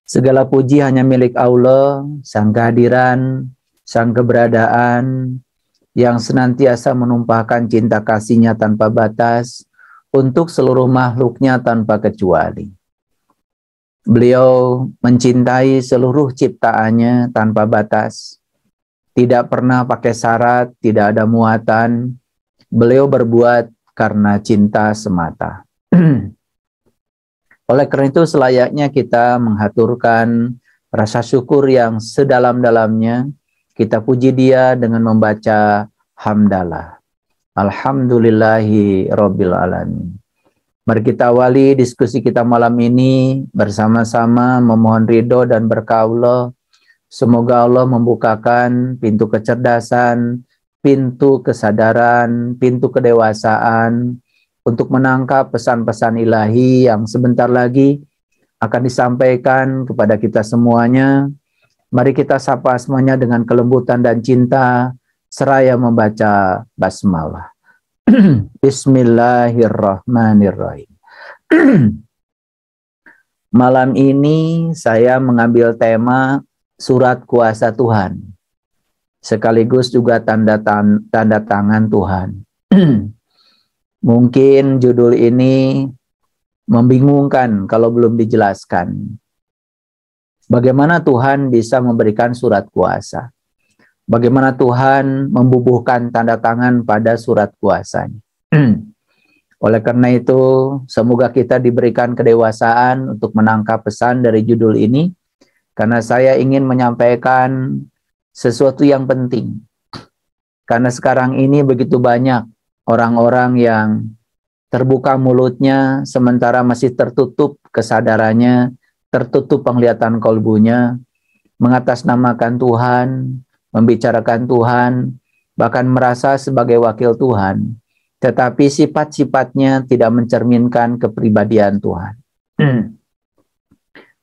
Segala puji hanya milik Allah, Sang kehadiran, Sang keberadaan, yang senantiasa menumpahkan cinta kasih-Nya tanpa batas untuk seluruh makhluknya tanpa kecuali. Beliau mencintai seluruh ciptaannya tanpa batas, tidak pernah pakai syarat, tidak ada muatan. Beliau berbuat karena cinta semata. Oleh karena itu selayaknya kita menghaturkan rasa syukur yang sedalam-dalamnya. Kita puji Dia dengan membaca hamdalah. Alhamdulillahi Rabbil Alamin. Mari kita awali diskusi kita malam ini bersama-sama memohon ridho dan berkah Allah. Semoga Allah membukakan pintu kecerdasan, pintu kesadaran, pintu kedewasaan, untuk menangkap pesan-pesan ilahi yang sebentar lagi akan disampaikan kepada kita semuanya. Mari kita sapa semuanya dengan kelembutan dan cinta, seraya membaca basmalah. Bismillahirrahmanirrahim. Malam ini saya mengambil tema surat kuasa Tuhan, sekaligus juga tanda tangan Tuhan. Mungkin judul ini membingungkan kalau belum dijelaskan. Bagaimana Tuhan bisa memberikan surat kuasa? Bagaimana Tuhan membubuhkan tanda tangan pada surat kuasa-Nya? Oleh karena itu, semoga kita diberikan kedewasaan untuk menangkap pesan dari judul ini, karena saya ingin menyampaikan sesuatu yang penting. Karena sekarang ini begitu banyak orang-orang yang terbuka mulutnya, sementara masih tertutup kesadarannya, tertutup penglihatan kolbunya, mengatasnamakan Tuhan, membicarakan Tuhan, bahkan merasa sebagai wakil Tuhan, tetapi sifat-sifatnya tidak mencerminkan kepribadian Tuhan.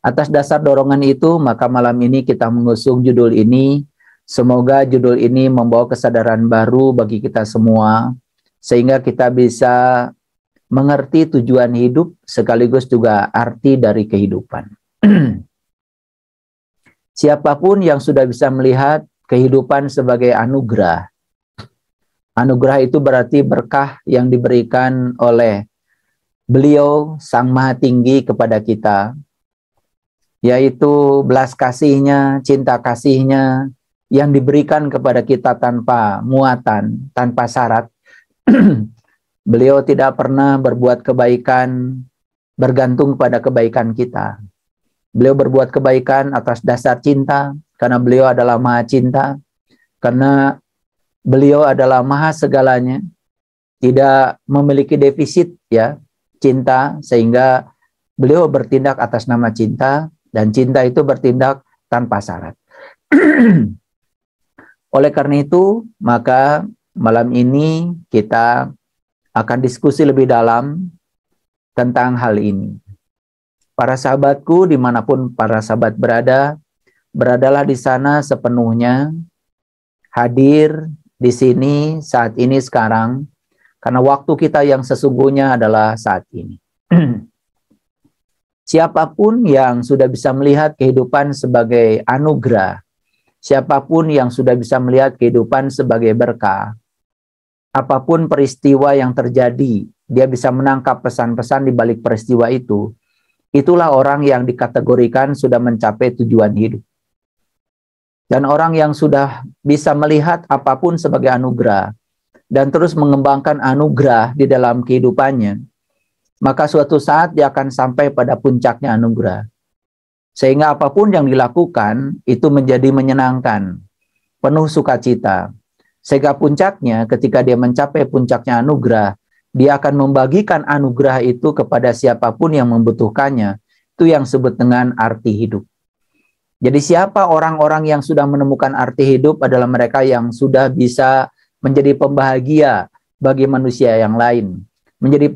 Atas dasar dorongan itu, maka malam ini kita mengusung judul ini. Semoga judul ini membawa kesadaran baru bagi kita semua, sehingga kita bisa mengerti tujuan hidup sekaligus juga arti dari kehidupan. Siapapun yang sudah bisa melihat kehidupan sebagai anugerah. Anugerah itu berarti berkah yang diberikan oleh Beliau Sang Maha Tinggi kepada kita, yaitu belas kasih-Nya, cinta kasih-Nya yang diberikan kepada kita tanpa muatan, tanpa syarat. Beliau tidak pernah berbuat kebaikan bergantung pada kebaikan kita. Beliau berbuat kebaikan atas dasar cinta, karena beliau adalah maha cinta, karena beliau adalah maha segalanya, tidak memiliki defisit ya cinta, sehingga beliau bertindak atas nama cinta, dan cinta itu bertindak tanpa syarat. Oleh karena itu, maka malam ini kita akan diskusi lebih dalam tentang hal ini. Para sahabatku, dimanapun para sahabat berada, beradalah di sana sepenuhnya, hadir di sini saat ini sekarang, karena waktu kita yang sesungguhnya adalah saat ini. Siapapun yang sudah bisa melihat kehidupan sebagai anugerah, siapapun yang sudah bisa melihat kehidupan sebagai berkah, apapun peristiwa yang terjadi, dia bisa menangkap pesan-pesan di balik peristiwa itu. Itulah orang yang dikategorikan sudah mencapai tujuan hidup. Dan orang yang sudah bisa melihat apapun sebagai anugerah dan terus mengembangkan anugerah di dalam kehidupannya, maka suatu saat dia akan sampai pada puncaknya anugerah. Sehingga apapun yang dilakukan itu menjadi menyenangkan, penuh sukacita. Sehingga puncaknya, ketika dia mencapai puncaknya anugerah, dia akan membagikan anugerah itu kepada siapapun yang membutuhkannya. Itu yang disebut dengan arti hidup. Jadi siapa orang-orang yang sudah menemukan arti hidup adalah mereka yang sudah bisa menjadi pembahagia bagi manusia yang lain, menjadi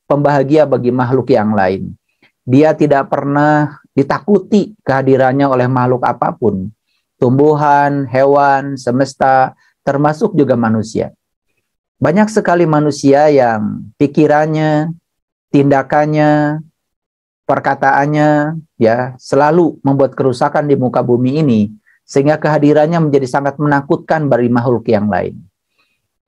pembahagia bagi makhluk yang lain. Dia tidak pernah ditakuti kehadirannya oleh makhluk apapun, tumbuhan, hewan, semesta, termasuk juga manusia. Banyak sekali manusia yang pikirannya, tindakannya, perkataannya ya selalu membuat kerusakan di muka bumi ini, sehingga kehadirannya menjadi sangat menakutkan bagi makhluk yang lain.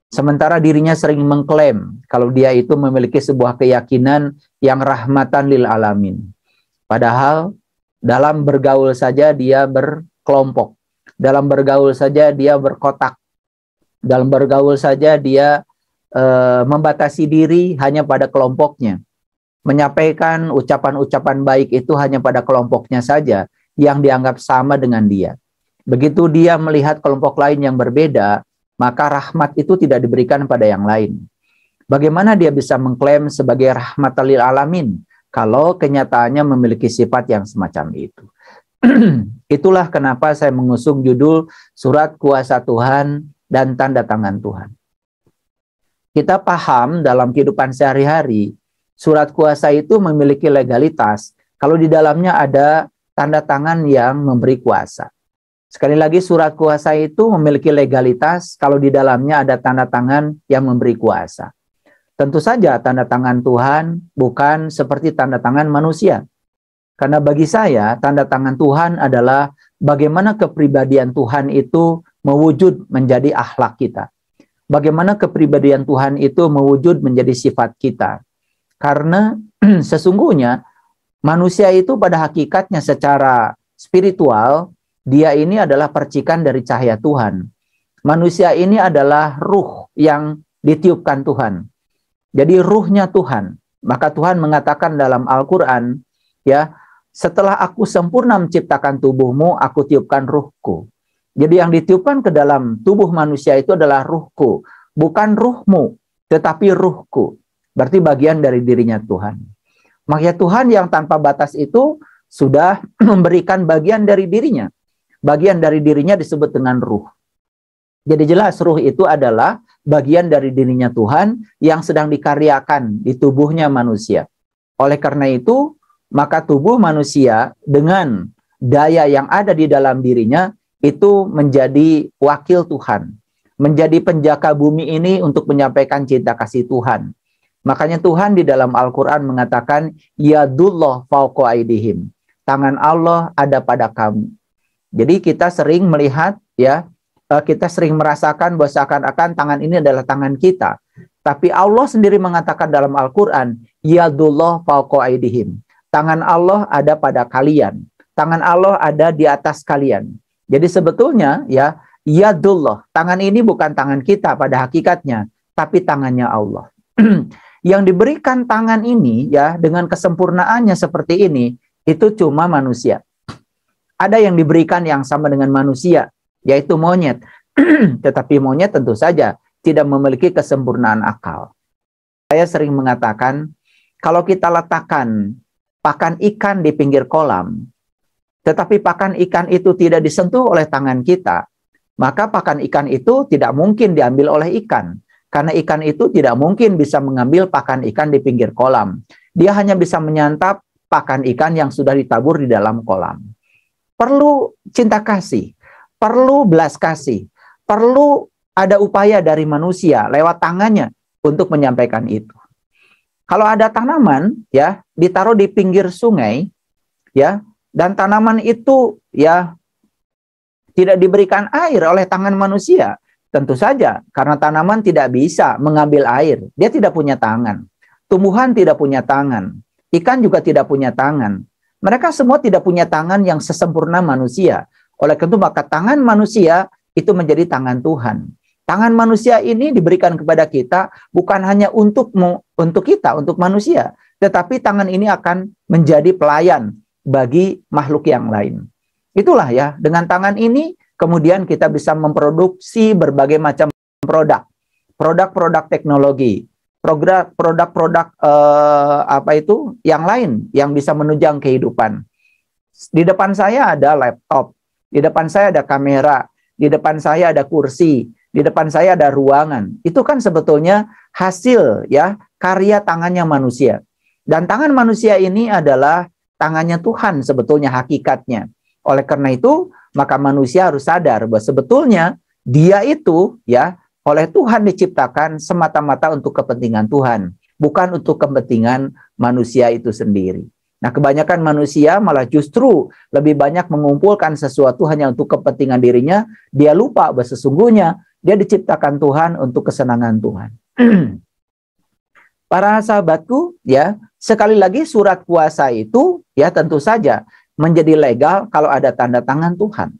Sementara dirinya sering mengklaim kalau dia itu memiliki sebuah keyakinan yang rahmatan lil alamin. Padahal dalam bergaul saja dia berkelompok, dalam bergaul saja dia berkotak, dalam bergaul saja dia membatasi diri hanya pada kelompoknya. Menyampaikan ucapan-ucapan baik itu hanya pada kelompoknya saja yang dianggap sama dengan dia. Begitu dia melihat kelompok lain yang berbeda, maka rahmat itu tidak diberikan pada yang lain. Bagaimana dia bisa mengklaim sebagai rahmatan lil alamin kalau kenyataannya memiliki sifat yang semacam itu? Itulah kenapa saya mengusung judul Surat Kuasa Tuhan dan Tanda Tangan Tuhan. Kita paham dalam kehidupan sehari-hari, surat kuasa itu memiliki legalitas kalau di dalamnya ada tanda tangan yang memberi kuasa. Sekali lagi, surat kuasa itu memiliki legalitas kalau di dalamnya ada tanda tangan yang memberi kuasa. Tentu saja tanda tangan Tuhan bukan seperti tanda tangan manusia. Karena bagi saya, tanda tangan Tuhan adalah bagaimana kepribadian Tuhan itu mewujud menjadi akhlak kita. Bagaimana kepribadian Tuhan itu mewujud menjadi sifat kita. Karena sesungguhnya manusia itu pada hakikatnya secara spiritual, dia ini adalah percikan dari cahaya Tuhan. Manusia ini adalah ruh yang ditiupkan Tuhan. Jadi ruhnya Tuhan. Maka Tuhan mengatakan dalam Al-Quran, ya, setelah aku sempurna menciptakan tubuhmu, aku tiupkan ruhku. Jadi yang ditiupkan ke dalam tubuh manusia itu adalah ruhku. Bukan ruhmu, tetapi ruhku. Berarti bagian dari dirinya Tuhan. Makanya Tuhan yang tanpa batas itu sudah memberikan bagian dari dirinya. Bagian dari dirinya disebut dengan ruh. Jadi jelas ruh itu adalah bagian dari dirinya Tuhan yang sedang dikaryakan di tubuhnya manusia. Oleh karena itu, maka tubuh manusia dengan daya yang ada di dalam dirinya itu menjadi wakil Tuhan, menjadi penjaga bumi ini untuk menyampaikan cinta kasih Tuhan. Makanya Tuhan di dalam Al-Quran mengatakan, Yadullah fauqa aidihim. Tangan Allah ada pada kamu. Jadi kita sering melihat, ya, kita sering merasakan bahwa seakan-akan tangan ini adalah tangan kita. Tapi Allah sendiri mengatakan dalam Al-Quran, Yadullah fauqa aidihim. Tangan Allah ada pada kalian. Tangan Allah ada di atas kalian. Jadi sebetulnya ya, Yadullah, tangan ini bukan tangan kita pada hakikatnya, tapi tangannya Allah. Yang diberikan tangan ini ya dengan kesempurnaannya seperti ini, itu cuma manusia. Ada yang diberikan yang sama dengan manusia, yaitu monyet. Tetapi monyet tentu saja tidak memiliki kesempurnaan akal. Saya sering mengatakan, kalau kita letakkan pakan ikan di pinggir kolam, tetapi pakan ikan itu tidak disentuh oleh tangan kita, maka pakan ikan itu tidak mungkin diambil oleh ikan. Karena ikan itu tidak mungkin bisa mengambil pakan ikan di pinggir kolam. Dia hanya bisa menyantap pakan ikan yang sudah ditabur di dalam kolam. Perlu cinta kasih, perlu belas kasih, perlu ada upaya dari manusia lewat tangannya untuk menyampaikan itu. Kalau ada tanaman ya ditaruh di pinggir sungai ya, dan tanaman itu ya tidak diberikan air oleh tangan manusia, tentu saja karena tanaman tidak bisa mengambil air, dia tidak punya tangan. Tumbuhan tidak punya tangan, ikan juga tidak punya tangan. Mereka semua tidak punya tangan yang sesempurna manusia. Oleh karena itu maka tangan manusia itu menjadi tangan Tuhan. Tangan manusia ini diberikan kepada kita bukan hanya untuk kita, untuk manusia, tetapi tangan ini akan menjadi pelayan bagi makhluk yang lain. Itulah ya, dengan tangan ini kemudian kita bisa memproduksi berbagai macam produk teknologi, produk-produk yang lain yang bisa menunjang kehidupan. Di depan saya ada laptop, di depan saya ada kamera, di depan saya ada kursi, di depan saya ada ruangan. Itu kan sebetulnya hasil ya karya tangannya manusia. Dan tangan manusia ini adalah tangannya Tuhan sebetulnya hakikatnya. Oleh karena itu, maka manusia harus sadar bahwa sebetulnya dia itu ya oleh Tuhan diciptakan semata-mata untuk kepentingan Tuhan, bukan untuk kepentingan manusia itu sendiri. Nah, kebanyakan manusia malah justru lebih banyak mengumpulkan sesuatu hanya untuk kepentingan dirinya. Dia lupa bahwa sesungguhnya dia diciptakan Tuhan untuk kesenangan Tuhan. Para sahabatku, ya, sekali lagi surat kuasa itu ya tentu saja menjadi legal kalau ada tanda tangan Tuhan.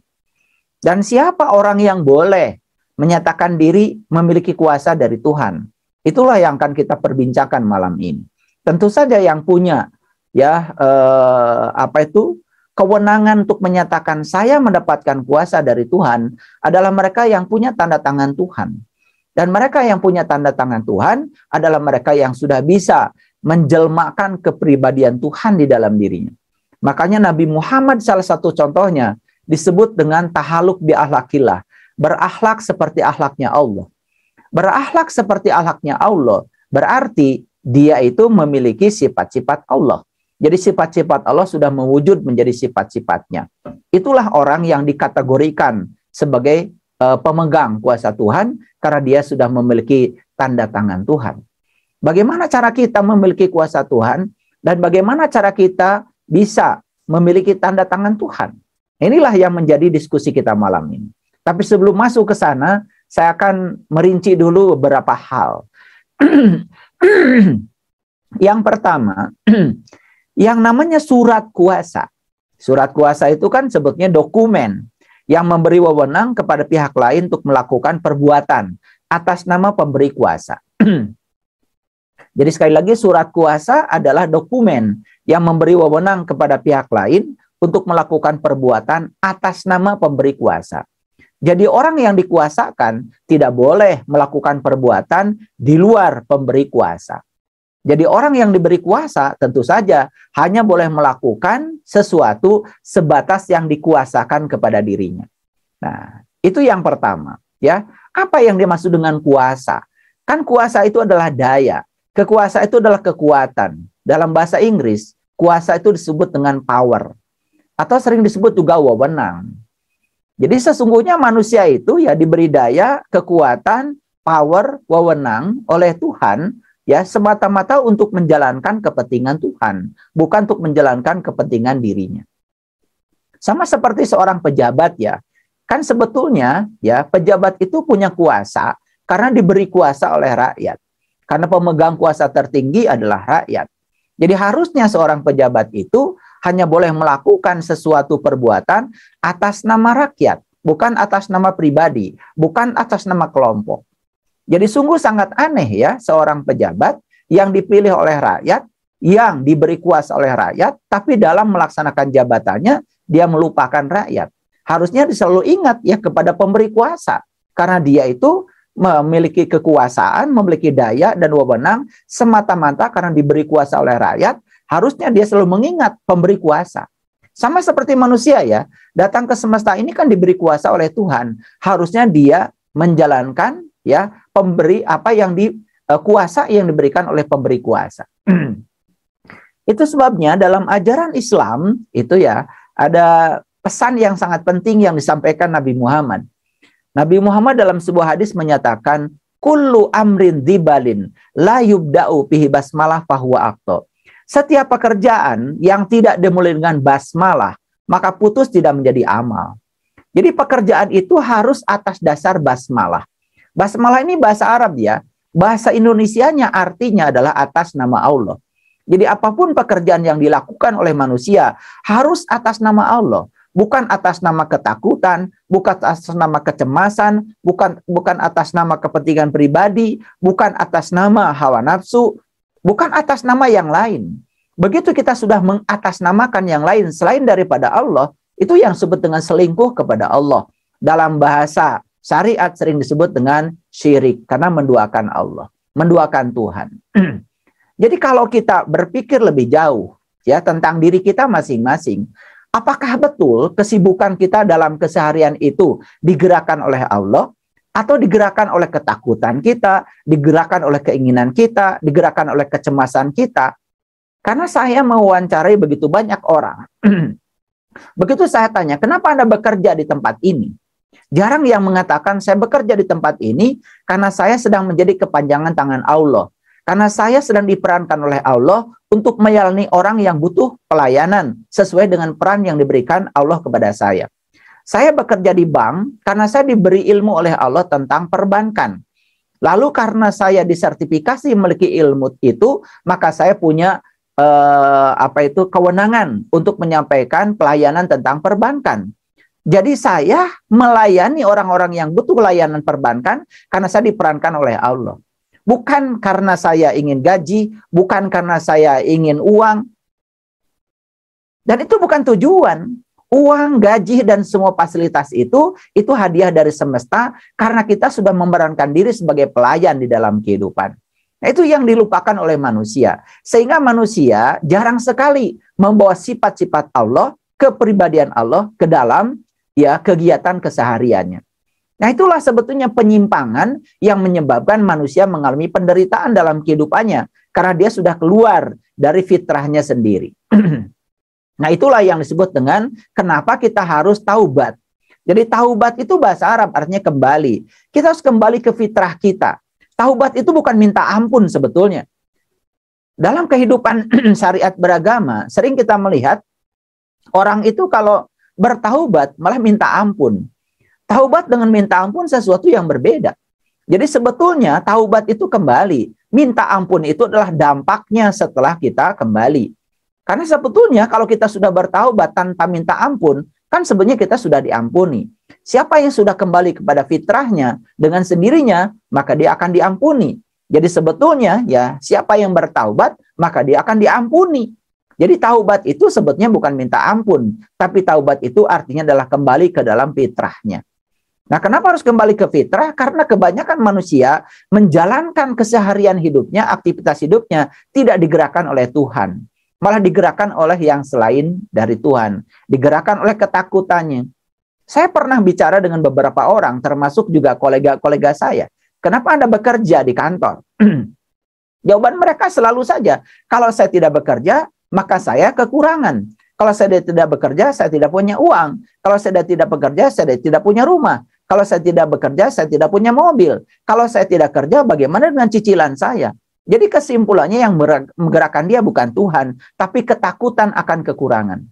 Dan siapa orang yang boleh menyatakan diri memiliki kuasa dari Tuhan? Itulah yang akan kita perbincangkan malam ini. Tentu saja yang punya ya kewenangan untuk menyatakan saya mendapatkan kuasa dari Tuhan adalah mereka yang punya tanda tangan Tuhan. Dan mereka yang punya tanda tangan Tuhan adalah mereka yang sudah bisa menjelmakan kepribadian Tuhan di dalam dirinya. Makanya Nabi Muhammad salah satu contohnya disebut dengan tahaluk bi akhlakillah, berakhlak seperti akhlaknya Allah. Berakhlak seperti akhlaknya Allah berarti dia itu memiliki sifat-sifat Allah. Jadi sifat-sifat Allah sudah mewujud menjadi sifat-sifatnya. Itulah orang yang dikategorikan sebagai pemegang kuasa Tuhan karena dia sudah memiliki tanda tangan Tuhan. Bagaimana cara kita memiliki kuasa Tuhan dan bagaimana cara kita bisa memiliki tanda tangan Tuhan? Inilah yang menjadi diskusi kita malam ini. Tapi sebelum masuk ke sana, saya akan merinci dulu beberapa hal. Yang pertama, yang namanya surat kuasa. Surat kuasa itu kan sebetulnya dokumen yang memberi wewenang kepada pihak lain untuk melakukan perbuatan atas nama pemberi kuasa. Jadi sekali lagi surat kuasa adalah dokumen yang memberi wewenang kepada pihak lain untuk melakukan perbuatan atas nama pemberi kuasa. Jadi orang yang dikuasakan tidak boleh melakukan perbuatan di luar pemberi kuasa. Jadi orang yang diberi kuasa tentu saja hanya boleh melakukan sesuatu sebatas yang dikuasakan kepada dirinya. Nah, itu yang pertama, ya. Apa yang dimaksud dengan kuasa? Kan kuasa itu adalah daya. Kekuasaan itu adalah kekuatan. Dalam bahasa Inggris, kuasa itu disebut dengan power. Atau sering disebut juga wewenang. Jadi sesungguhnya manusia itu ya diberi daya, kekuatan, power, wewenang oleh Tuhan ya semata-mata untuk menjalankan kepentingan Tuhan, bukan untuk menjalankan kepentingan dirinya. Sama seperti seorang pejabat ya. Kan sebetulnya ya pejabat itu punya kuasa karena diberi kuasa oleh rakyat. Karena pemegang kuasa tertinggi adalah rakyat. Jadi harusnya seorang pejabat itu hanya boleh melakukan sesuatu perbuatan atas nama rakyat, bukan atas nama pribadi, bukan atas nama kelompok. Jadi sungguh sangat aneh ya seorang pejabat yang dipilih oleh rakyat, yang diberi kuasa oleh rakyat, tapi dalam melaksanakan jabatannya dia melupakan rakyat. Harusnya selalu ingat ya kepada pemberi kuasa, karena dia itu memiliki kekuasaan, memiliki daya dan wewenang semata-mata karena diberi kuasa oleh rakyat. Harusnya dia selalu mengingat pemberi kuasa. Sama seperti manusia ya, datang ke semesta ini kan diberi kuasa oleh Tuhan. Harusnya dia menjalankan ya pemberi apa yang kuasa yang diberikan oleh pemberi kuasa. Itu sebabnya dalam ajaran Islam itu ya ada pesan yang sangat penting yang disampaikan Nabi Muhammad. Nabi Muhammad dalam sebuah hadis menyatakan kullu amrin dzibalin la yubda'u bihi basmalah fahuwa aqta. Setiap pekerjaan yang tidak dimulai dengan basmalah, maka putus tidak menjadi amal. Jadi pekerjaan itu harus atas dasar basmalah. Basmalah ini bahasa Arab ya. Bahasa Indonesianya artinya adalah atas nama Allah. Jadi apapun pekerjaan yang dilakukan oleh manusia harus atas nama Allah. Bukan atas nama ketakutan, bukan atas nama kecemasan, bukan atas nama kepentingan pribadi, bukan atas nama hawa nafsu, bukan atas nama yang lain. Begitu kita sudah mengatasnamakan yang lain selain daripada Allah, itu yang disebut dengan selingkuh kepada Allah. Dalam bahasa syariat sering disebut dengan syirik, karena menduakan Allah, menduakan Tuhan. Jadi kalau kita berpikir lebih jauh ya tentang diri kita masing-masing, apakah betul kesibukan kita dalam keseharian itu digerakkan oleh Allah? Atau digerakkan oleh ketakutan kita, digerakkan oleh keinginan kita, digerakkan oleh kecemasan kita. Karena saya mewawancarai begitu banyak orang. Begitu saya tanya, kenapa Anda bekerja di tempat ini? Jarang yang mengatakan, saya bekerja di tempat ini karena saya sedang menjadi kepanjangan tangan Allah. Karena saya sedang diperankan oleh Allah untuk melayani orang yang butuh pelayanan sesuai dengan peran yang diberikan Allah kepada saya. Saya bekerja di bank karena saya diberi ilmu oleh Allah tentang perbankan. Lalu karena saya disertifikasi memiliki ilmu itu, maka saya punya kewenangan untuk menyampaikan pelayanan tentang perbankan. Jadi saya melayani orang-orang yang butuh layanan perbankan karena saya diperankan oleh Allah. Bukan karena saya ingin gaji, bukan karena saya ingin uang. Dan itu bukan tujuan. Uang, gaji, dan semua fasilitas itu hadiah dari semesta karena kita sudah memerankan diri sebagai pelayan di dalam kehidupan. Nah, itu yang dilupakan oleh manusia. Sehingga manusia jarang sekali membawa sifat-sifat Allah, kepribadian Allah ke dalam kegiatan kesehariannya. Nah, itulah sebetulnya penyimpangan yang menyebabkan manusia mengalami penderitaan dalam kehidupannya karena dia sudah keluar dari fitrahnya sendiri. Nah, itulah yang disebut dengan kenapa kita harus taubat. Jadi taubat itu bahasa Arab artinya kembali. Kita harus kembali ke fitrah kita. Taubat itu bukan minta ampun sebetulnya. Dalam kehidupan syariat beragama, sering kita melihat orang itu kalau bertaubat malah minta ampun. Taubat dengan minta ampun sesuatu yang berbeda. Jadi sebetulnya taubat itu kembali. Minta ampun itu adalah dampaknya setelah kita kembali. Karena sebetulnya kalau kita sudah bertaubat tanpa minta ampun, kan sebenarnya kita sudah diampuni. Siapa yang sudah kembali kepada fitrahnya dengan sendirinya, maka dia akan diampuni. Jadi sebetulnya siapa yang bertaubat, maka dia akan diampuni. Jadi taubat itu sebetulnya bukan minta ampun, tapi taubat itu artinya adalah kembali ke dalam fitrahnya. Nah, kenapa harus kembali ke fitrah? Karena kebanyakan manusia menjalankan keseharian hidupnya, aktivitas hidupnya tidak digerakkan oleh Tuhan. Malah digerakkan oleh yang selain dari Tuhan. Digerakkan oleh ketakutannya. Saya pernah bicara dengan beberapa orang, termasuk juga kolega-kolega saya. Kenapa Anda bekerja di kantor? Jawaban mereka selalu saja, kalau saya tidak bekerja, maka saya kekurangan. Kalau saya tidak bekerja, saya tidak punya uang. Kalau saya tidak bekerja, saya tidak punya rumah. Kalau saya tidak bekerja, saya tidak punya mobil. Kalau saya tidak kerja, bagaimana dengan cicilan saya? Jadi kesimpulannya yang menggerakkan dia bukan Tuhan, tapi ketakutan akan kekurangan.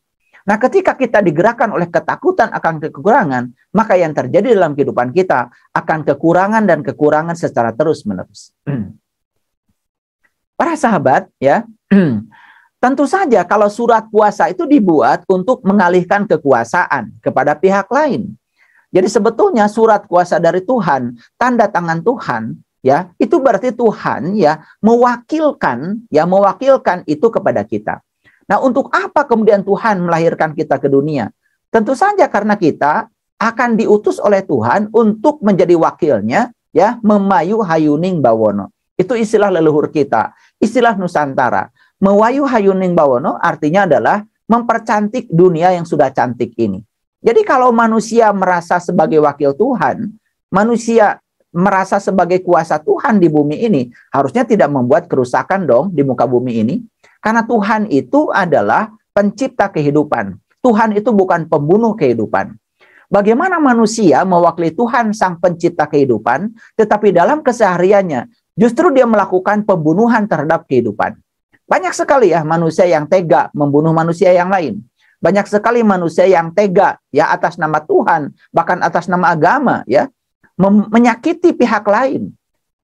Nah, ketika kita digerakkan oleh ketakutan akan kekurangan, maka yang terjadi dalam kehidupan kita akan kekurangan dan kekurangan secara terus-menerus. Para sahabat, tentu saja kalau surat kuasa itu dibuat untuk mengalihkan kekuasaan kepada pihak lain. Jadi sebetulnya surat kuasa dari Tuhan, tanda tangan Tuhan, itu berarti Tuhan mewakilkan itu kepada kita. Nah, untuk apa kemudian Tuhan melahirkan kita ke dunia? Tentu saja karena kita akan diutus oleh Tuhan untuk menjadi wakilnya, memayu hayuning bawono. Itu istilah leluhur kita, istilah Nusantara. Mewayu hayuning bawono artinya adalah mempercantik dunia yang sudah cantik ini. Jadi kalau manusia merasa sebagai wakil Tuhan, manusia merasa sebagai kuasa Tuhan di bumi ini, harusnya tidak membuat kerusakan dong di muka bumi ini. Karena Tuhan itu adalah pencipta kehidupan. Tuhan itu bukan pembunuh kehidupan. Bagaimana manusia mewakili Tuhan sang pencipta kehidupan, tetapi dalam kesehariannya, justru dia melakukan pembunuhan terhadap kehidupan. Banyak sekali manusia yang tega membunuh manusia yang lain. Banyak sekali manusia yang tega atas nama Tuhan, bahkan atas nama agama menyakiti pihak lain.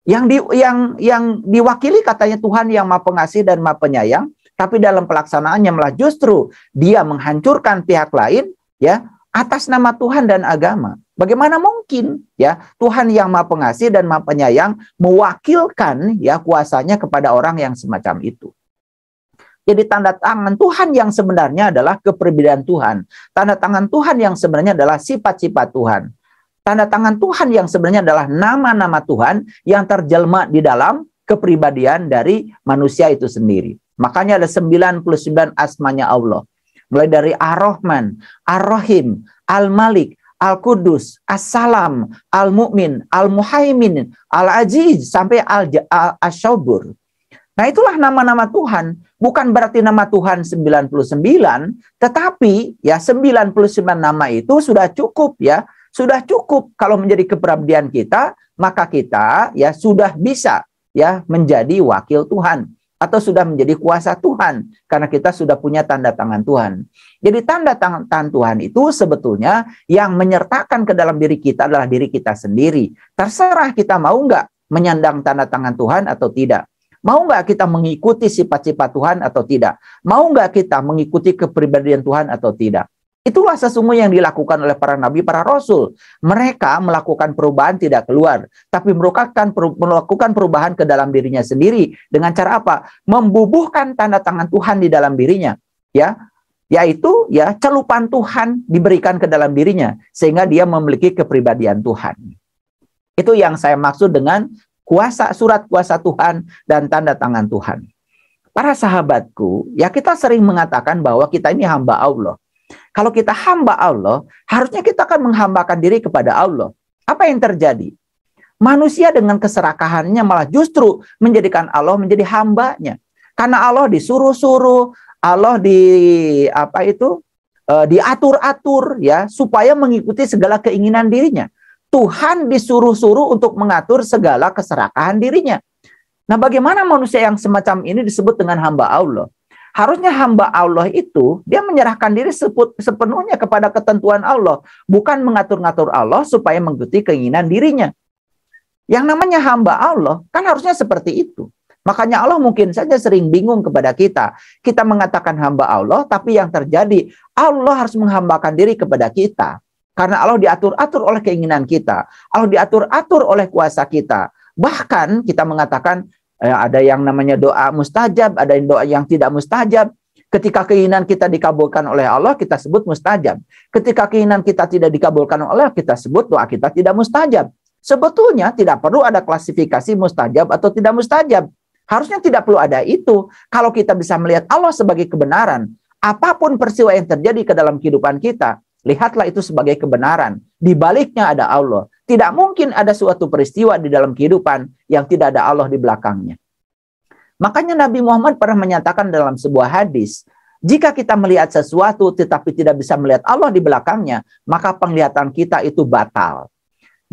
Yang diwakili katanya Tuhan yang Maha Pengasih dan Maha Penyayang, tapi dalam pelaksanaannya malah justru dia menghancurkan pihak lain atas nama Tuhan dan agama. Bagaimana mungkin Tuhan yang Maha Pengasih dan Maha Penyayang mewakilkan kuasanya kepada orang yang semacam itu? Jadi tanda tangan Tuhan yang sebenarnya adalah kepribadian Tuhan. Tanda tangan Tuhan yang sebenarnya adalah sifat-sifat Tuhan. Tanda tangan Tuhan yang sebenarnya adalah nama-nama Tuhan yang terjelma di dalam kepribadian dari manusia itu sendiri. Makanya ada 99 asmanya Allah. Mulai dari Ar-Rahman, Ar-Rahim, Al-Malik, Al-Qudus, As-Salam, Al-Mu'min, Al-Muhaimin, Al-Aziz, sampai Al-Asyabur. Nah, itulah nama-nama Tuhan. Bukan berarti nama Tuhan 99, tetapi 99 nama itu sudah cukup Sudah cukup kalau menjadi kepribadian kita, maka kita sudah bisa ya menjadi wakil Tuhan atau sudah menjadi kuasa Tuhan karena kita sudah punya tanda tangan Tuhan. Jadi tanda tangan Tuhan itu sebetulnya yang menyertakan ke dalam diri kita adalah diri kita sendiri. Terserah kita mau nggak menyandang tanda tangan Tuhan atau tidak. Mau nggak kita mengikuti sifat-sifat Tuhan atau tidak? Mau nggak kita mengikuti kepribadian Tuhan atau tidak? Itulah sesungguhnya yang dilakukan oleh para nabi, para rasul. Mereka melakukan perubahan tidak keluar, tapi melakukan perubahan ke dalam dirinya sendiri. Dengan cara apa? Membubuhkan tanda tangan Tuhan di dalam dirinya. Ya, yaitu ya celupan Tuhan diberikan ke dalam dirinya, sehingga dia memiliki kepribadian Tuhan. Itu yang saya maksud dengan surat kuasa Tuhan dan tanda tangan Tuhan. Para sahabatku, ya kita sering mengatakan bahwa kita ini hamba Allah. Kalau kita hamba Allah, harusnya kita akan menghambakan diri kepada Allah. Apa yang terjadi? Manusia dengan keserakahannya malah justru menjadikan Allah menjadi hambanya. Karena Allah disuruh-suruh, Allah diatur-atur ya supaya mengikuti segala keinginan dirinya. Tuhan disuruh-suruh untuk mengatur segala keserakahan dirinya. Nah, bagaimana manusia yang semacam ini disebut dengan hamba Allah? Harusnya hamba Allah itu, dia menyerahkan diri sepenuhnya kepada ketentuan Allah. Bukan mengatur-ngatur Allah supaya mengikuti keinginan dirinya. Yang namanya hamba Allah, kan harusnya seperti itu. Makanya Allah mungkin saja sering bingung kepada kita. Kita mengatakan hamba Allah, tapi yang terjadi, Allah harus menghambakan diri kepada kita. Karena Allah diatur-atur oleh keinginan kita. Allah diatur-atur oleh kuasa kita. Bahkan kita mengatakan, ada yang namanya doa mustajab, ada doa yang tidak mustajab. Ketika keinginan kita dikabulkan oleh Allah, kita sebut mustajab. Ketika keinginan kita tidak dikabulkan oleh Allah, kita sebut doa kita tidak mustajab. Sebetulnya tidak perlu ada klasifikasi mustajab atau tidak mustajab. Harusnya tidak perlu ada itu. Kalau kita bisa melihat Allah sebagai kebenaran, apapun peristiwa yang terjadi ke dalam kehidupan kita, lihatlah itu sebagai kebenaran. Di baliknya ada Allah. Tidak mungkin ada suatu peristiwa di dalam kehidupan yang tidak ada Allah di belakangnya. Makanya Nabi Muhammad pernah menyatakan dalam sebuah hadis, jika kita melihat sesuatu tetapi tidak bisa melihat Allah di belakangnya, maka penglihatan kita itu batal.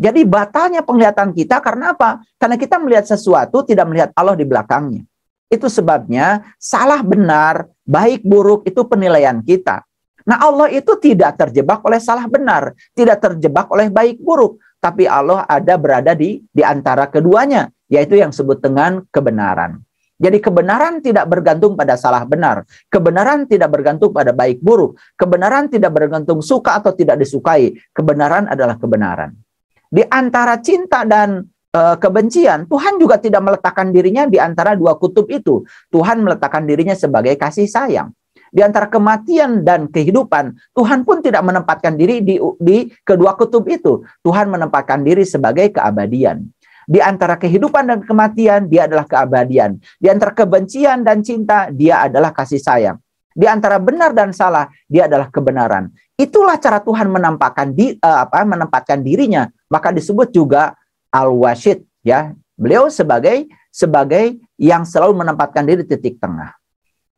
Jadi batalnya penglihatan kita karena apa? Karena kita melihat sesuatu tidak melihat Allah di belakangnya. Itu sebabnya salah benar, baik buruk itu penilaian kita. Nah, Allah itu tidak terjebak oleh salah benar, tidak terjebak oleh baik buruk, tapi Allah berada di antara keduanya, yaitu yang disebut dengan kebenaran. Jadi kebenaran tidak bergantung pada salah benar, kebenaran tidak bergantung pada baik buruk, kebenaran tidak bergantung suka atau tidak disukai, kebenaran adalah kebenaran. Di antara cinta dan kebencian, Tuhan juga tidak meletakkan dirinya di antara dua kutub itu. Tuhan meletakkan dirinya sebagai kasih sayang. Di antara kematian dan kehidupan, Tuhan pun tidak menempatkan diri di kedua kutub itu. Tuhan menempatkan diri sebagai keabadian. Di antara kehidupan dan kematian, dia adalah keabadian. Di antara kebencian dan cinta, dia adalah kasih sayang. Di antara benar dan salah, dia adalah kebenaran. Itulah cara Tuhan menempatkan dirinya. Maka disebut juga Al-Washid, ya. Beliau sebagai yang selalu menempatkan diri di titik tengah.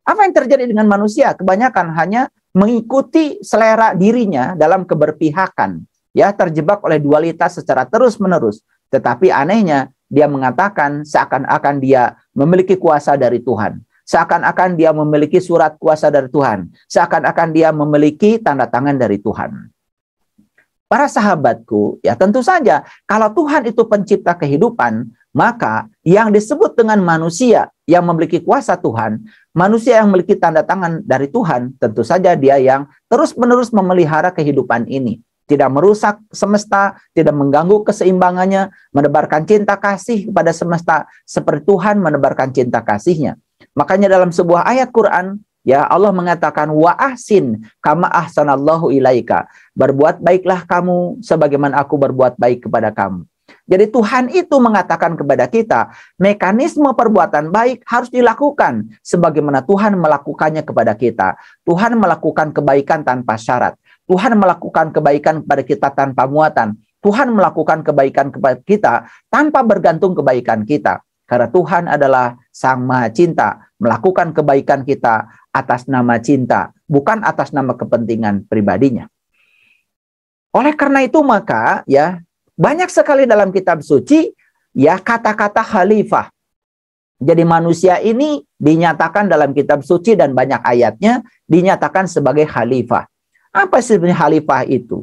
Apa yang terjadi dengan manusia? Kebanyakan hanya mengikuti selera dirinya dalam keberpihakan, ya, terjebak oleh dualitas secara terus-menerus. Tetapi anehnya, dia mengatakan seakan-akan dia memiliki kuasa dari Tuhan. Seakan-akan dia memiliki surat kuasa dari Tuhan. Seakan-akan dia memiliki tanda tangan dari Tuhan. Para sahabatku, ya tentu saja kalau Tuhan itu pencipta kehidupan, maka yang disebut dengan manusia yang memiliki kuasa Tuhan, manusia yang memiliki tanda tangan dari Tuhan, tentu saja dia yang terus-menerus memelihara kehidupan ini. Tidak merusak semesta, tidak mengganggu keseimbangannya, menebarkan cinta kasih kepada semesta, seperti Tuhan menebarkan cinta kasihnya. Makanya dalam sebuah ayat Quran, ya Allah mengatakan wa ahsin kama ahsanallahu ilaika. Berbuat baiklah kamu sebagaimana aku berbuat baik kepada kamu. Jadi Tuhan itu mengatakan kepada kita, mekanisme perbuatan baik harus dilakukan sebagaimana Tuhan melakukannya kepada kita. Tuhan melakukan kebaikan tanpa syarat. Tuhan melakukan kebaikan kepada kita tanpa muatan. Tuhan melakukan kebaikan kepada kita tanpa bergantung kebaikan kita. Karena Tuhan adalah Sang Maha Cinta, melakukan kebaikan kita atas nama cinta, bukan atas nama kepentingan pribadinya. Oleh karena itu maka ya banyak sekali dalam kitab suci ya kata-kata khalifah. Jadi manusia ini dinyatakan dalam kitab suci dan banyak ayatnya dinyatakan sebagai khalifah. Apa sebenarnya khalifah itu?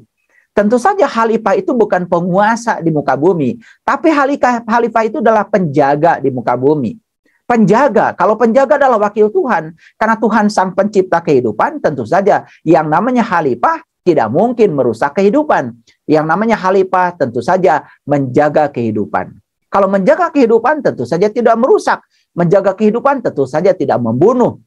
Tentu saja khalifah itu bukan penguasa di muka bumi, tapi khalifah itu adalah penjaga di muka bumi. Penjaga, kalau penjaga adalah wakil Tuhan, karena Tuhan sang pencipta kehidupan, tentu saja yang namanya khalifah tidak mungkin merusak kehidupan. Yang namanya khalifah tentu saja menjaga kehidupan. Kalau menjaga kehidupan tentu saja tidak merusak. Menjaga kehidupan tentu saja tidak membunuh.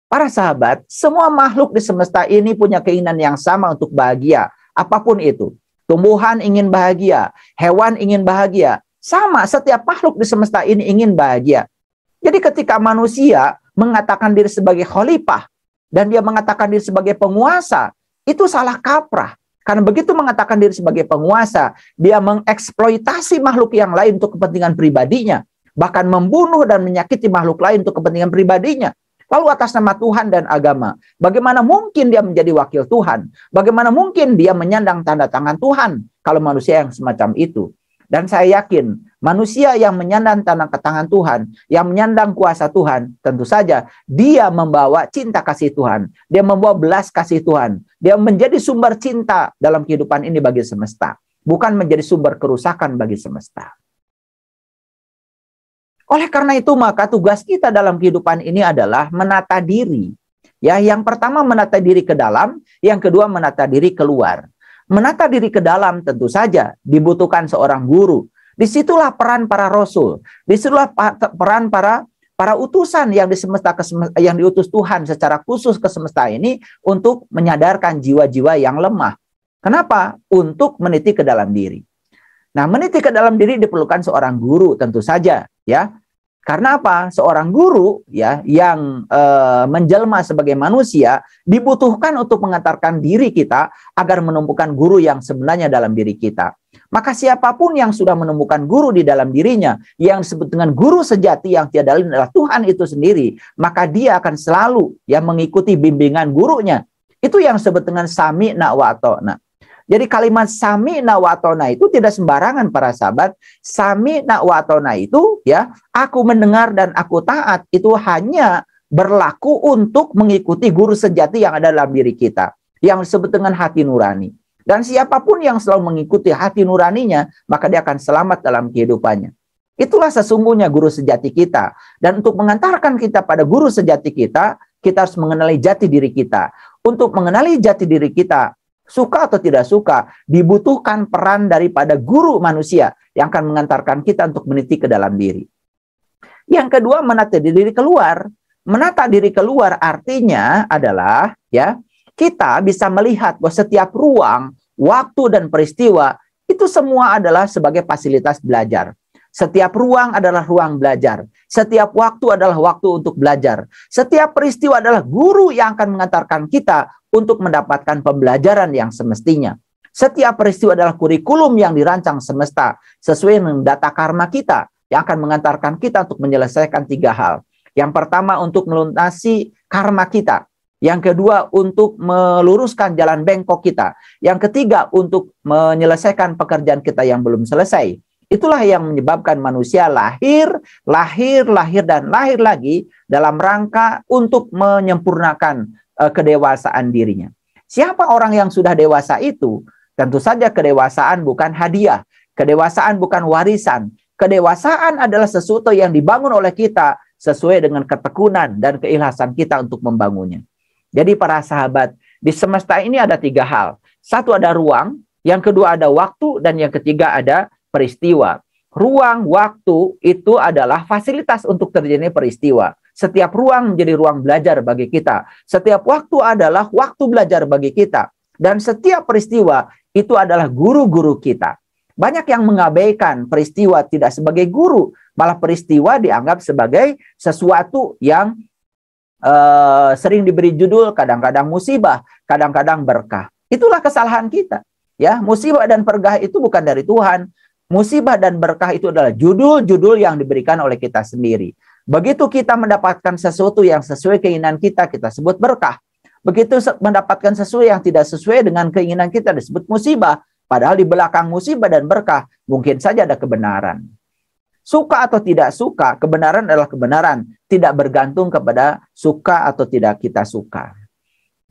Para sahabat, semua makhluk di semesta ini punya keinginan yang sama untuk bahagia. Apapun itu. Tumbuhan ingin bahagia. Hewan ingin bahagia. Sama, setiap makhluk di semesta ini ingin bahagia. Jadi ketika manusia mengatakan diri sebagai khalifah dan dia mengatakan diri sebagai penguasa, itu salah kaprah. Karena begitu mengatakan diri sebagai penguasa, dia mengeksploitasi makhluk yang lain untuk kepentingan pribadinya. Bahkan membunuh dan menyakiti makhluk lain untuk kepentingan pribadinya. Lalu atas nama Tuhan dan agama, bagaimana mungkin dia menjadi wakil Tuhan? Bagaimana mungkin dia menyandang tanda tangan Tuhan kalau manusia yang semacam itu? Dan saya yakin manusia yang menyandang tanda tangan Tuhan, yang menyandang kuasa Tuhan, tentu saja dia membawa cinta kasih Tuhan. Dia membawa belas kasih Tuhan. Dia menjadi sumber cinta dalam kehidupan ini bagi semesta. Bukan menjadi sumber kerusakan bagi semesta. Oleh karena itu maka tugas kita dalam kehidupan ini adalah menata diri. Ya, yang pertama menata diri ke dalam, yang kedua menata diri keluar. Menata diri ke dalam tentu saja dibutuhkan seorang guru. Disitulah peran para rasul. Disitulah peran para utusan yang yang diutus Tuhan secara khusus ke semesta ini untuk menyadarkan jiwa-jiwa yang lemah. Kenapa? Untuk meniti ke dalam diri. Nah, meniti ke dalam diri diperlukan seorang guru tentu saja, ya. Karena apa? Seorang guru ya yang menjelma sebagai manusia dibutuhkan untuk mengantarkan diri kita agar menemukan guru yang sebenarnya dalam diri kita. Maka siapapun yang sudah menemukan guru di dalam dirinya yang disebut dengan guru sejati yang tiada lain adalah Tuhan itu sendiri, maka dia akan selalu ya mengikuti bimbingan gurunya. Itu yang disebut dengan sami'na wa ata'na. Jadi kalimat sami'na wa ata'na itu tidak sembarangan para sahabat. Sami'na wa ata'na itu ya, aku mendengar dan aku taat, itu hanya berlaku untuk mengikuti guru sejati yang ada dalam diri kita, yang disebut dengan hati nurani. Dan siapapun yang selalu mengikuti hati nuraninya, maka dia akan selamat dalam kehidupannya. Itulah sesungguhnya guru sejati kita. Dan untuk mengantarkan kita pada guru sejati kita, kita harus mengenali jati diri kita. Untuk mengenali jati diri kita, suka atau tidak suka, dibutuhkan peran daripada guru manusia yang akan mengantarkan kita untuk meniti ke dalam diri. Yang kedua, menata diri keluar. Menata diri keluar artinya adalah ya, kita bisa melihat bahwa setiap ruang, waktu dan peristiwa itu semua adalah sebagai fasilitas belajar. Setiap ruang adalah ruang belajar. Setiap waktu adalah waktu untuk belajar. Setiap peristiwa adalah guru yang akan mengantarkan kita untuk mendapatkan pembelajaran yang semestinya. Setiap peristiwa adalah kurikulum yang dirancang semesta sesuai dengan data karma kita yang akan mengantarkan kita untuk menyelesaikan 3 hal. Yang pertama untuk melunasi karma kita. Yang kedua untuk meluruskan jalan bengkok kita. Yang ketiga untuk menyelesaikan pekerjaan kita yang belum selesai. Itulah yang menyebabkan manusia lahir, dan lahir lagi dalam rangka untuk menyempurnakan kedewasaan dirinya. Siapa orang yang sudah dewasa itu? Tentu saja kedewasaan bukan hadiah. Kedewasaan bukan warisan. Kedewasaan adalah sesuatu yang dibangun oleh kita sesuai dengan ketekunan dan keikhlasan kita untuk membangunnya. Jadi para sahabat, di semesta ini ada 3 hal. Satu ada ruang, yang kedua ada waktu, dan yang ketiga ada peristiwa. Ruang, waktu itu adalah fasilitas untuk terjadinya peristiwa. Setiap ruang menjadi ruang belajar bagi kita. Setiap waktu adalah waktu belajar bagi kita. Dan setiap peristiwa itu adalah guru-guru kita. Banyak yang mengabaikan peristiwa tidak sebagai guru, malah peristiwa dianggap sebagai sesuatu yang sering diberi judul kadang-kadang musibah, kadang-kadang berkah. Itulah kesalahan kita. Ya, musibah dan berkah itu bukan dari Tuhan. Musibah dan berkah itu adalah judul-judul yang diberikan oleh kita sendiri. Begitu kita mendapatkan sesuatu yang sesuai keinginan kita, kita sebut berkah. Begitu mendapatkan sesuatu yang tidak sesuai dengan keinginan kita, disebut musibah. Padahal di belakang musibah dan berkah, mungkin saja ada kebenaran. Suka atau tidak suka, kebenaran adalah kebenaran, tidak bergantung kepada suka atau tidak kita suka.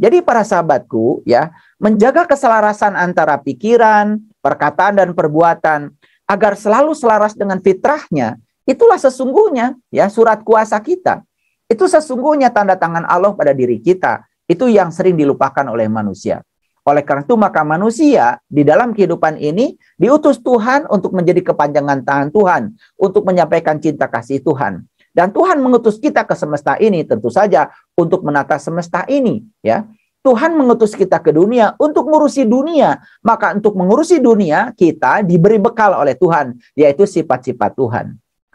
Jadi para sahabatku, ya, menjaga keselarasan antara pikiran, perkataan dan perbuatan agar selalu selaras dengan fitrahnya, itulah sesungguhnya ya surat kuasa kita. Itu sesungguhnya tanda tangan Allah pada diri kita. Itu yang sering dilupakan oleh manusia. Oleh karena itu maka manusia di dalam kehidupan ini diutus Tuhan untuk menjadi kepanjangan tangan Tuhan, untuk menyampaikan cinta kasih Tuhan. Dan Tuhan mengutus kita ke semesta ini tentu saja untuk menata semesta ini, ya. Tuhan mengutus kita ke dunia untuk mengurusi dunia. Maka untuk mengurusi dunia kita diberi bekal oleh Tuhan, yaitu sifat-sifat Tuhan.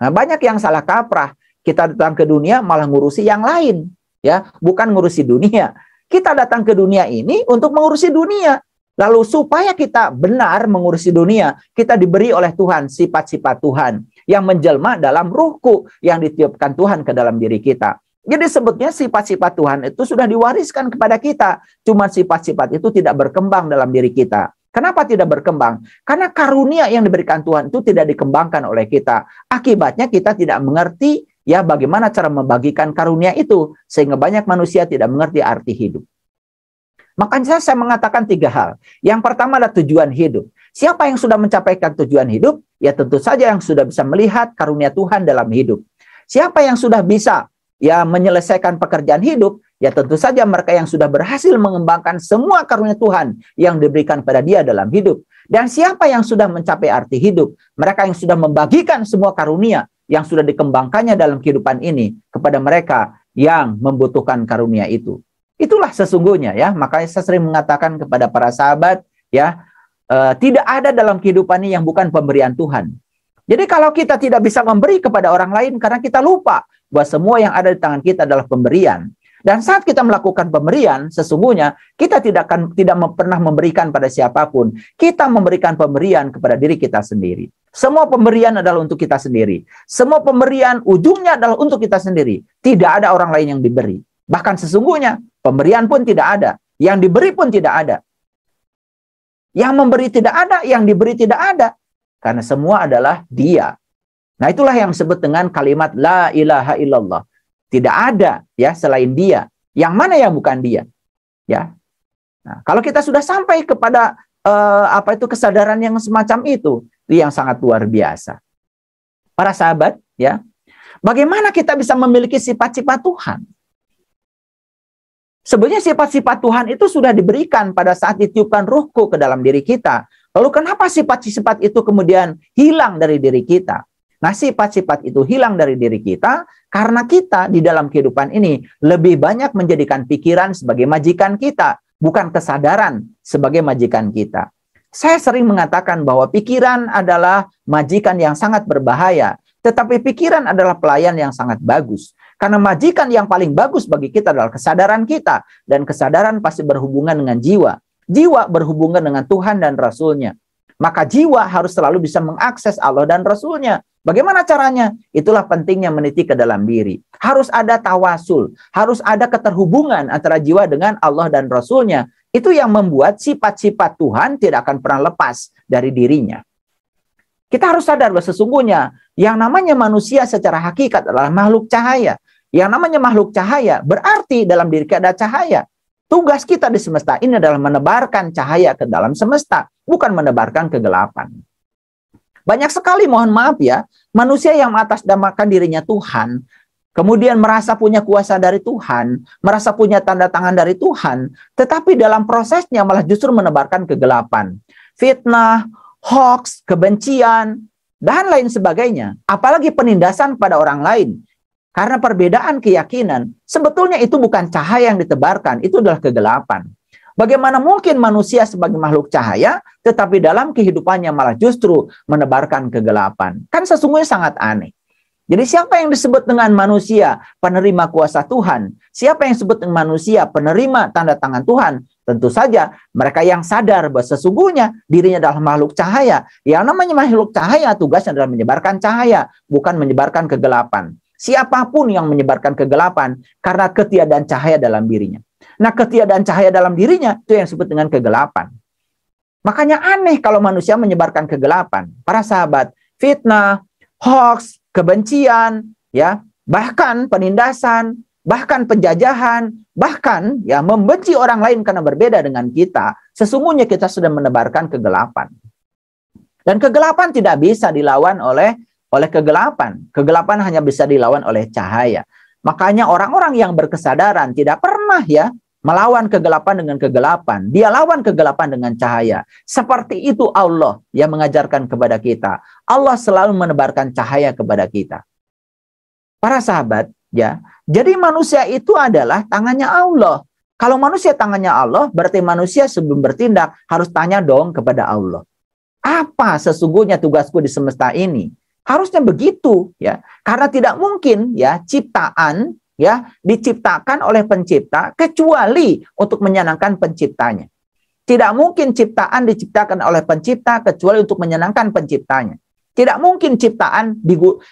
Nah, banyak yang salah kaprah. Kita datang ke dunia malah ngurusi yang lain, ya, bukan ngurusi dunia. Kita datang ke dunia ini untuk mengurusi dunia. Lalu supaya kita benar mengurusi dunia, kita diberi oleh Tuhan sifat-sifat Tuhan yang menjelma dalam ruhku yang ditiupkan Tuhan ke dalam diri kita. Jadi sebetulnya sifat-sifat Tuhan itu sudah diwariskan kepada kita. Cuma sifat-sifat itu tidak berkembang dalam diri kita. Kenapa tidak berkembang? Karena karunia yang diberikan Tuhan itu tidak dikembangkan oleh kita. Akibatnya kita tidak mengerti ya bagaimana cara membagikan karunia itu, sehingga banyak manusia tidak mengerti arti hidup. Makanya saya mengatakan 3 hal. Yang pertama adalah tujuan hidup. Siapa yang sudah mencapaikan tujuan hidup? Ya tentu saja yang sudah bisa melihat karunia Tuhan dalam hidup. Siapa yang sudah bisa ya menyelesaikan pekerjaan hidup? Ya tentu saja mereka yang sudah berhasil mengembangkan semua karunia Tuhan yang diberikan pada dia dalam hidup. Dan siapa yang sudah mencapai arti hidup? Mereka yang sudah membagikan semua karunia yang sudah dikembangkannya dalam kehidupan ini kepada mereka yang membutuhkan karunia itu. Itulah sesungguhnya ya. Makanya saya sering mengatakan kepada para sahabat ya, tidak ada dalam kehidupan ini yang bukan pemberian Tuhan. Jadi kalau kita tidak bisa memberi kepada orang lain karena kita lupa bahwa semua yang ada di tangan kita adalah pemberian. Dan saat kita melakukan pemberian, sesungguhnya kita tidak pernah memberikan pada siapapun. Kita memberikan pemberian kepada diri kita sendiri. Semua pemberian adalah untuk kita sendiri. Semua pemberian ujungnya adalah untuk kita sendiri. Tidak ada orang lain yang diberi. Bahkan sesungguhnya pemberian pun tidak ada. Yang diberi pun tidak ada. Yang memberi tidak ada, yang diberi tidak ada. Karena semua adalah Dia. Nah itulah yang disebut dengan kalimat La ilaha illallah. Tidak ada ya selain Dia. Yang mana yang bukan Dia? Ya. Nah, kalau kita sudah sampai kepada kesadaran yang semacam itu yang sangat luar biasa. Para sahabat, ya. Bagaimana kita bisa memiliki sifat-sifat Tuhan? Sebenarnya sifat-sifat Tuhan itu sudah diberikan pada saat ditiupkan ruhku ke dalam diri kita. Lalu kenapa sifat-sifat itu kemudian hilang dari diri kita? Nah, sifat-sifat itu hilang dari diri kita karena kita di dalam kehidupan ini lebih banyak menjadikan pikiran sebagai majikan kita, bukan kesadaran sebagai majikan kita. Saya sering mengatakan bahwa pikiran adalah majikan yang sangat berbahaya, tetapi pikiran adalah pelayan yang sangat bagus. Karena majikan yang paling bagus bagi kita adalah kesadaran kita, dan kesadaran pasti berhubungan dengan jiwa. Jiwa berhubungan dengan Tuhan dan Rasul-Nya. Maka jiwa harus selalu bisa mengakses Allah dan Rasul-Nya. Bagaimana caranya? Itulah pentingnya meniti ke dalam diri. Harus ada tawasul, harus ada keterhubungan antara jiwa dengan Allah dan Rasul-Nya. Itu yang membuat sifat-sifat Tuhan tidak akan pernah lepas dari dirinya. Kita harus sadar bahwa sesungguhnya yang namanya manusia secara hakikat adalah makhluk cahaya. Yang namanya makhluk cahaya berarti dalam diri kita ada cahaya. Tugas kita di semesta ini adalah menebarkan cahaya ke dalam semesta, bukan menebarkan kegelapan. Banyak sekali, mohon maaf ya, manusia yang mengatasnamakan dirinya Tuhan, kemudian merasa punya kuasa dari Tuhan, merasa punya tanda tangan dari Tuhan, tetapi dalam prosesnya malah justru menebarkan kegelapan. Fitnah, hoax, kebencian, dan lain sebagainya. Apalagi penindasan pada orang lain. Karena perbedaan keyakinan, sebetulnya itu bukan cahaya yang ditebarkan, itu adalah kegelapan. Bagaimana mungkin manusia sebagai makhluk cahaya, tetapi dalam kehidupannya malah justru menebarkan kegelapan? Kan sesungguhnya sangat aneh. Jadi siapa yang disebut dengan manusia penerima kuasa Tuhan? Siapa yang disebut dengan manusia penerima tanda tangan Tuhan? Tentu saja mereka yang sadar bahwa sesungguhnya dirinya adalah makhluk cahaya. Yang namanya makhluk cahaya tugasnya adalah menyebarkan cahaya, bukan menyebarkan kegelapan. Siapapun yang menyebarkan kegelapan karena ketiadaan cahaya dalam dirinya. Nah, ketiadaan cahaya dalam dirinya itu yang disebut dengan kegelapan. Makanya aneh kalau manusia menyebarkan kegelapan. Para sahabat, fitnah, hoax, kebencian, ya, bahkan penindasan, bahkan penjajahan, bahkan ya membenci orang lain karena berbeda dengan kita, sesungguhnya kita sudah menebarkan kegelapan. Dan kegelapan tidak bisa dilawan oleh kegelapan. Kegelapan hanya bisa dilawan oleh cahaya. Makanya orang-orang yang berkesadaran tidak pernah ya melawan kegelapan dengan kegelapan. Dia lawan kegelapan dengan cahaya. Seperti itu Allah yang mengajarkan kepada kita. Allah selalu menebarkan cahaya kepada kita. Para sahabat, ya. Jadi manusia itu adalah tangannya Allah. Kalau manusia tangannya Allah, berarti manusia sebelum bertindak harus tanya dong kepada Allah. Apa sesungguhnya tugasku di semesta ini? Harusnya begitu, ya. Karena tidak mungkin ya ciptaan ya diciptakan oleh pencipta kecuali untuk menyenangkan penciptanya. Tidak mungkin ciptaan diciptakan oleh pencipta kecuali untuk menyenangkan penciptanya. Tidak mungkin ciptaan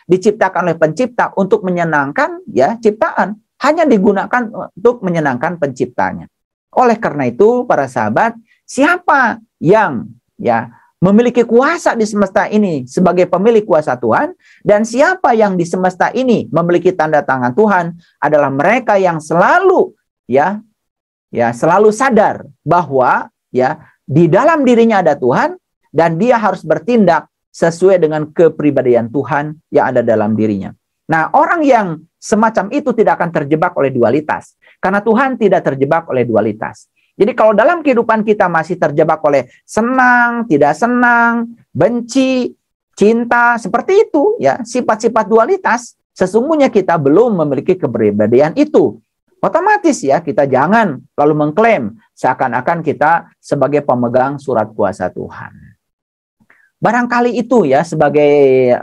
diciptakan oleh pencipta untuk menyenangkan ya ciptaan, hanya digunakan untuk menyenangkan penciptanya. Oleh karena itu, para sahabat, siapa yang ya memiliki kuasa di semesta ini sebagai pemilik kuasa Tuhan, dan siapa yang di semesta ini memiliki tanda tangan Tuhan adalah mereka yang selalu ya selalu sadar bahwa ya di dalam dirinya ada Tuhan dan dia harus bertindak sesuai dengan kepribadian Tuhan yang ada dalam dirinya. Nah, orang yang semacam itu tidak akan terjebak oleh dualitas, karena Tuhan tidak terjebak oleh dualitas. Jadi kalau dalam kehidupan kita masih terjebak oleh senang, tidak senang, benci, cinta, seperti itu ya, sifat-sifat dualitas, sesungguhnya kita belum memiliki kepribadian itu. Otomatis ya, kita jangan lalu mengklaim seakan-akan kita sebagai pemegang surat kuasa Tuhan. Barangkali itu ya sebagai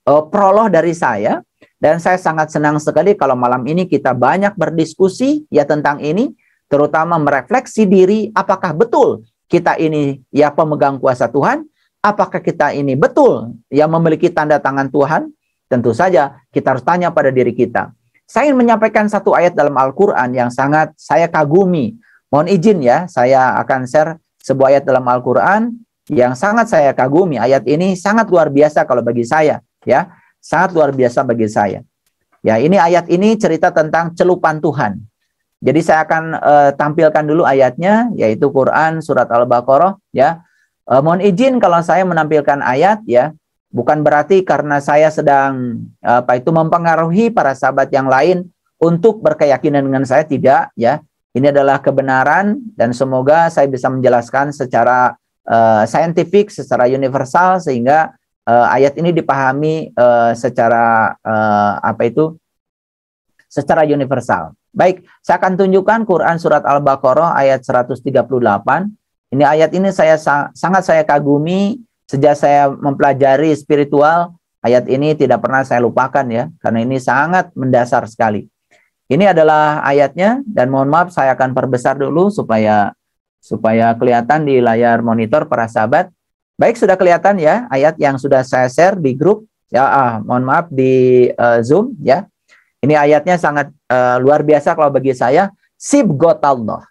prolog dari saya, dan saya sangat senang sekali kalau malam ini kita banyak berdiskusi ya tentang ini, terutama merefleksi diri, apakah betul kita ini ya pemegang kuasa Tuhan, apakah kita ini betul ya memiliki tanda tangan Tuhan. Tentu saja kita harus tanya pada diri kita. Saya ingin menyampaikan satu ayat dalam Al-Quran yang sangat saya kagumi. Mohon izin ya, saya akan share sebuah ayat dalam Al-Quran yang sangat saya kagumi. Ayat ini sangat luar biasa kalau bagi saya, ya, sangat luar biasa bagi saya. Ya, ini ayat ini cerita tentang celupan Tuhan. Jadi saya akan tampilkan dulu ayatnya, yaitu Quran surat Al-Baqarah. Ya, mohon izin kalau saya menampilkan ayat, ya, bukan berarti karena saya sedang mempengaruhi para sahabat yang lain untuk berkeyakinan dengan saya, tidak. Ya, ini adalah kebenaran dan semoga saya bisa menjelaskan secara saintifik, secara universal, sehingga ayat ini dipahami secara secara universal. Baik, saya akan tunjukkan Quran surat Al-Baqarah ayat 138. Ini ayat ini sangat saya kagumi sejak saya mempelajari spiritual. Ayat ini tidak pernah saya lupakan ya, karena ini sangat mendasar sekali. Ini adalah ayatnya, dan mohon maaf saya akan perbesar dulu supaya kelihatan di layar monitor para sahabat. Baik, sudah kelihatan ya ayat yang sudah saya share di grup ya, mohon maaf di Zoom ya. Ini ayatnya sangat luar biasa kalau bagi saya. Sibghatallah.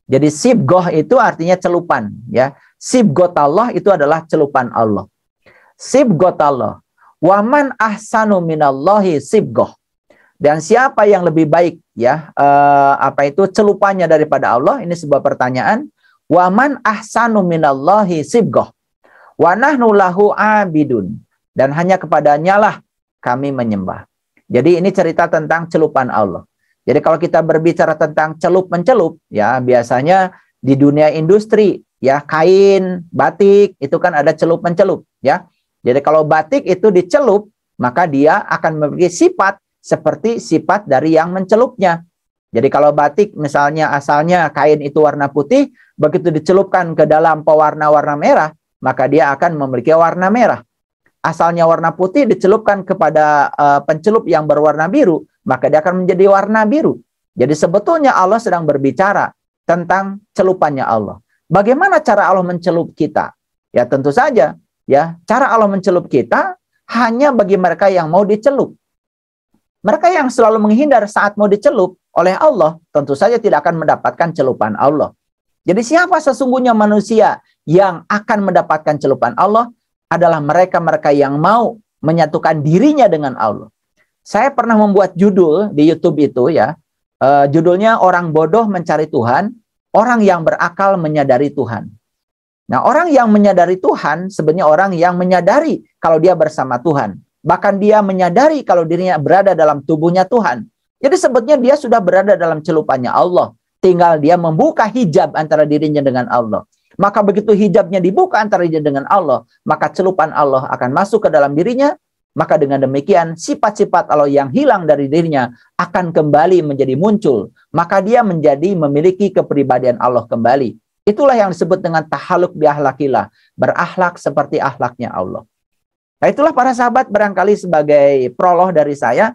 Jadi sibghah itu artinya celupan ya. Sibghatallah itu adalah celupan Allah. Sibghatallah. Wa man ahsanu minallahi sibghah. Dan siapa yang lebih baik ya celupannya daripada Allah? Ini sebuah pertanyaan. Wa man ahsanu minallahi sibghah. Wa nahnu lahu abidun. Dan hanya kepadanya lah kami menyembah. Jadi ini cerita tentang celupan Allah. Jadi kalau kita berbicara tentang celup-mencelup, ya biasanya di dunia industri, ya kain, batik, itu kan ada celup-mencelup, ya. Jadi kalau batik itu dicelup, maka dia akan memiliki sifat seperti sifat dari yang mencelupnya. Jadi kalau batik misalnya asalnya kain itu warna putih, begitu dicelupkan ke dalam pewarna-warna merah, maka dia akan memiliki warna merah. Asalnya warna putih dicelupkan kepada pencelup yang berwarna biru, maka dia akan menjadi warna biru. Jadi sebetulnya Allah sedang berbicara tentang celupannya Allah. Bagaimana cara Allah mencelup kita? Ya tentu saja, ya cara Allah mencelup kita hanya bagi mereka yang mau dicelup. Mereka yang selalu menghindar saat mau dicelup oleh Allah, tentu saja tidak akan mendapatkan celupan Allah. Jadi siapa sesungguhnya manusia yang akan mendapatkan celupan Allah? adalah mereka-mereka yang mau menyatukan dirinya dengan Allah. Saya pernah membuat judul di YouTube itu ya, judulnya Orang Bodoh Mencari Tuhan, Orang yang Berakal Menyadari Tuhan. Nah, orang yang menyadari Tuhan sebenarnya orang yang menyadari kalau dia bersama Tuhan. Bahkan dia menyadari kalau dirinya berada dalam tubuhnya Tuhan. Jadi sebetulnya dia sudah berada dalam celupannya Allah. Tinggal dia membuka hijab antara dirinya dengan Allah. Maka begitu hijabnya dibuka antara dirinya dengan Allah, maka celupan Allah akan masuk ke dalam dirinya. Maka dengan demikian sifat-sifat Allah yang hilang dari dirinya akan kembali menjadi muncul. Maka dia menjadi memiliki kepribadian Allah kembali. Itulah yang disebut dengan tahaluk bi ahlakillah, berakhlak seperti akhlaknya Allah. Nah, itulah para sahabat barangkali sebagai prolog dari saya.